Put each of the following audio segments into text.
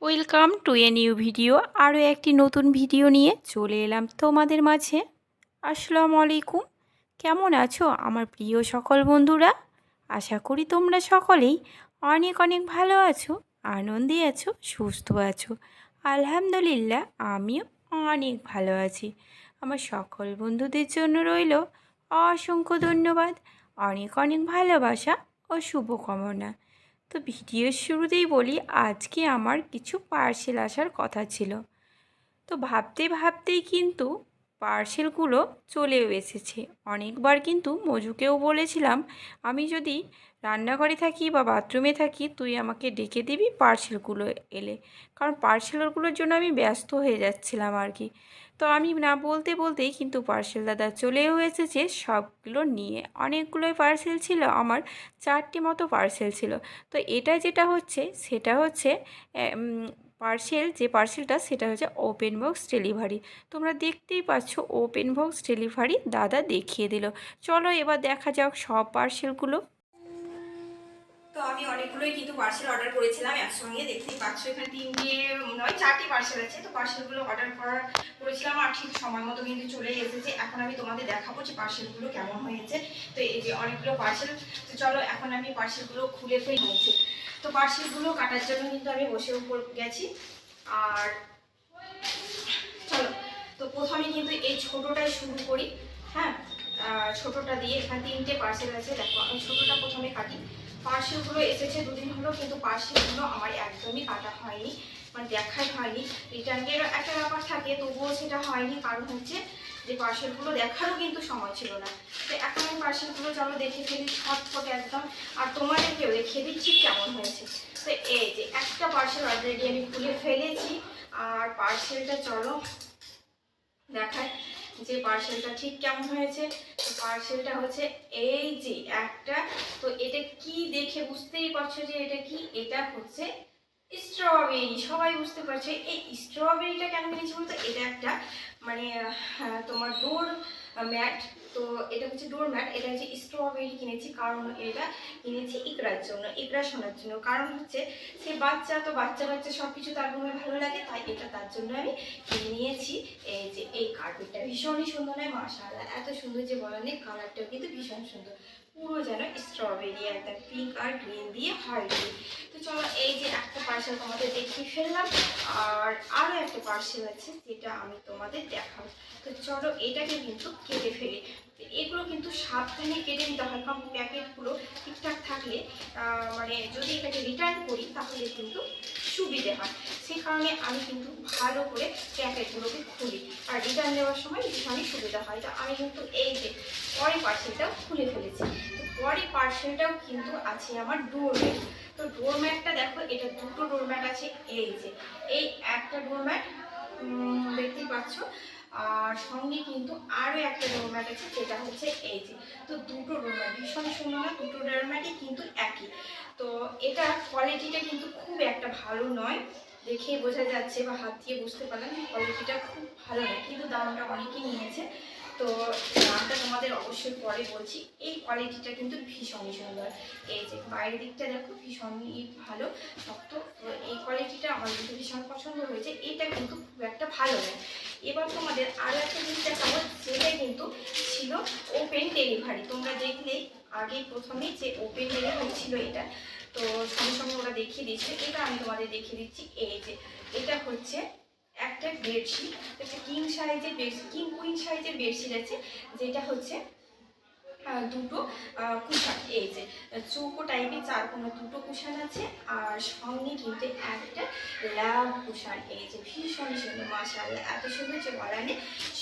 Welcome to a new video. আরও একটি নতুন ভিডিও নিয়ে চলে এলাম তোমাদের মাঝে। আসসালামু আলাইকুম। কেমন আছো আমার প্রিয় সকল বন্ধুরা? আশা করি তোমরা সকলেই অনেক অনেক ভালো আছো, আনন্দে আছো, সুস্থ আছো। আলহামদুলিল্লাহ আমিও অনেক ভালো আছি। আমার সকল বন্ধুদের জন্য রইল অসংখ্য ধন্যবাদ, অনেক অনেক ভালোবাসা ও শুভকামনা। তো ভিডিওর শুরুতেই বলি, আজকে আমার কিছু পার্সেল আসার কথা ছিল। তো ভাবতে ভাবতেই কিন্তু পার্সেলগুলো চলেও এসেছে। অনেকবার কিন্তু মজুকেও বলেছিলাম, আমি যদি রান্নাঘরে থাকি বা বাথরুমে থাকি তুই আমাকে ডেকে দিবি পার্সেলগুলো এলে, কারণ পার্সেলগুলোর জন্য আমি ব্যস্ত হয়ে যাচ্ছিলাম আর কি। তো আমি না বলতে বলতেই কিন্তু পার্সেল দাদা চলেও এসেছে সবগুলো নিয়ে। অনেকগুলোই পার্সেল ছিল, আমার 4টি মতো পার্সেল ছিল। তো এটা যেটা হচ্ছে সেটা হচ্ছে পার্সেলটা সেটা হচ্ছে ওপেন বক্স ডেলিভারি। তোমরা দেখতেই পাচ্ছ ওপেন বক্স ডেলিভারি দাদা দেখিয়ে দিল। চলো এবার দেখা যাক সব পার্সেলগুলো। তো আমি অনেকগুলোই কিন্তু পার্সেল অর্ডার করেছিলাম একসঙ্গে, দেখতেই পাচ্ছ এখানে 4টি পার্সেল আছে। তো পার্সেলগুলো অর্ডার করেছিলাম আর ঠিক সময় মতো কিন্তু চলে এসেছে। এখন আমি তোমাদের দেখাবো যে পার্সেলগুলো কেমন হয়েছে। তো এই যে অনেকগুলো পার্সেল, তো চলো এখন আমি পার্সেলগুলো খুলে হয়েছে। তো পার্সেলগুলো কাটার জন্য কিন্তু আমি বসে উপর গেছি। আর চলো, তো প্রথমে কিন্তু এই ছোটোটাই শুরু করি। হ্যাঁ, ছোটোটা দিয়ে এখানে 3টে পার্সেল আছে। দেখো আমি ছোটোটা প্রথমে কাটি। পার্সেলগুলো এসেছে দুদিন হলো, কিন্তু পার্সেলগুলো আমার একদমই কাটা হয়নি, মানে দেখাই হয়নি। রিটার্নের একটা ব্যাপার থাকে, তবুও সেটা হয়নি, কারণ হচ্ছে যে পার্সেলগুলো দেখারও কিন্তু সময় ছিল না। তো এখন আমি পার্সেলগুলো চলো দেখে ফেলি ছটফট একদম, আর তোমাদেরকেও দেখিয়ে দিচ্ছি কেমন হয়েছে। তো এই যে একটা পার্সেল অলরেডি আমি খুলে ফেলেছি। আর পার্সেলটা চলো দেখায় যে পার্সেলটা ঠিক কেমন হয়েছে। তো পার্সেলটা হচ্ছে এই যে একটা, তো এটা কি দেখে বুঝতেই পারছো যে এটা কি, এটা হচ্ছে স্ট্রবেরি। সবাই বুঝতে পারছো এই স্ট্রবেরিটা কেন কিনেছি বলতো, এটা একটা মানে তোমার ডোর ম্যাট। তো এটা হচ্ছে ডোর ম্যাট, এটা হচ্ছে স্ট্রবেরি কিনেছি, কারণ এটা কিনেছি ইকরার জন্য, ইকরা শোনার জন্য। কারণ হচ্ছে সে বাচ্চা, তো বাচ্চা বাচ্চা সব কিছু তার রুমে ভালো লাগে, তাই এটা তার জন্য আমি কিনে নিয়েছি। এই যে এই কার্পেটটা ভীষণই সুন্দর নয় মাশাআল্লাহ, এত সুন্দর যে বলার নেই। কালারটাও কিন্তু ভীষণ সুন্দর, পুরো যেন স্ট্রবেরি, একদম পিঙ্ক আর গ্রিন দিয়ে হোয়াইট দিয়ে। তো চলো এই যে একটা পার্সেল তোমাদের দেখিয়ে ফেললাম, আর আরও একটা পার্সেল আছে যেটা আমি তোমাদের দেখাবো। তো চলো এটাকে কিন্তু কেটে ফেলি। এগুলো কিন্তু সাবধানে কেটে নিতে হয়, কারণ প্যাকেটগুলো ঠিকঠাক থাকলে মানে যদি এটাকে রিটার্ন করি তাহলে কিন্তু সুবিধে হয়। সেই কারণে আমি কিন্তু ভালো করে প্যাকেটগুলোকে খুলি, আর রিটার্ন দেওয়ার সময় ভীষণই সুবিধা হয়। তো আমি কিন্তু এই যে পরে পার্সেলটাও খুলে ফেলেছি। তো পরে পার্সেলটাও কিন্তু আছে আমার ডোরম্যাট। তো ডোরম্যাটটা দেখো, এটা দুটো ডোরম্যাট আছে। এই যে এই একটা ডোরম্যাট দেখতেই পাচ্ছ, আর সঙ্গে কিন্তু আরও একটা ডোরম্যাট আছে যেটা হচ্ছে এই যে। তো দুটো ডোরম্যাট ভীষণ সুন্দর না, দুটো ডোরম্যাটই কিন্তু একই। তো এটা কোয়ালিটিটা কিন্তু খুব একটা ভালো নয়, দেখেই বোঝা যাচ্ছে বা হাত দিয়ে বুঝতে পারলাম কোয়ালিটিটা খুব ভালো নয়, কিন্তু দামটা অনেকেই নিয়েছে। তো দামটা তোমাদের অবশ্যই পরে বলছি। এই কোয়ালিটিটা কিন্তু ভীষণই সুন্দর। এই যে বাইরের দিকটা দেখো ভীষণই ভালো, শক্ত। তো এই কোয়ালিটিটা আমার কিন্তু ভীষণ পছন্দ হয়েছে। এটা কিন্তু খুব একটা ভালো নয়। এবার তোমাদের আরও একটা জিনিস দেখাবো, যেটা কিন্তু ছিল ওপেন ডেলিভারি। তোমরা দেখলেই আগেই প্রথমেই যে ওপেন ডেলিভারি ছিল এটা, তো সঙ্গে সঙ্গে ওরা দেখিয়ে দিচ্ছে। এটা আমি তোমাদের দেখিয়ে দিচ্ছি। এই যে এটা হচ্ছে একটা বেডশিট, একটা কিং সাইজের বেডশিট, কিং কুইন সাইজের বেডশিট আছে, যেটা হচ্ছে দুটো কুশান। এই যে চৌকো টাইপের চারকোনা দুটো কুশান আছে, আর সঙ্গে কিন্তু একটা লাভ কুশান। এই যে ভীষণই সুন্দর মাশাআল্লাহ, এত সুন্দর যে বলা নেই।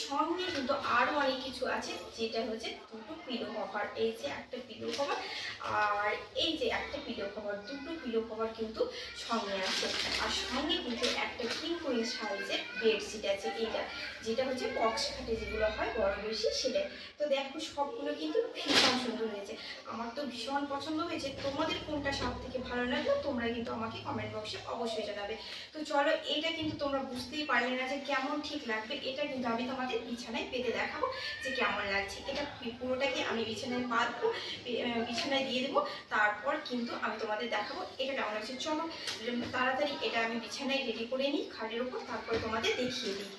সঙ্গে কিন্তু আরও অনেক কিছু আছে, যেটা হচ্ছে দুটো পিলো কভার। এই যে একটা পিলো কভার, আর এই যে একটা পিলো কভার, দুটো পিলো কভার কিন্তু সঙ্গে আছে। আর সঙ্গে কিন্তু একটা কিং কুইন সাইজের বেডশিট আছে, এইটা যেটা হচ্ছে বক্স খাটে যেগুলো হয় বড় বেশি সেটাই। তো দেখো সবগুলো কিন্তু ভীষণ সুন্দর হয়েছে। আমার তো ভীষণ পছন্দ হয়েছে। তোমাদের কোনটা সব থেকে ভালো লাগলো তোমরা কিন্তু আমাকে কমেন্ট বক্সে অবশ্যই জানাবে। তো চলো, এটা কিন্তু তোমরা বুঝতেই পারলে না যে কেমন ঠিক লাগবে। এটা কিন্তু আমি তোমাদের বিছানায় পেতে দেখাবো যে কেমন লাগছে। এটা পুরোটাকে আমি বিছানায় পাতবো, বিছানায় দিয়ে দেবো, তারপর কিন্তু আমি তোমাদের দেখাবো এটা কেমন লাগছে। চলো তাড়াতাড়ি এটা আমি বিছানায় রেডি করে নিই খাটের উপর, তারপরে তোমাদের দেখিয়ে দিই।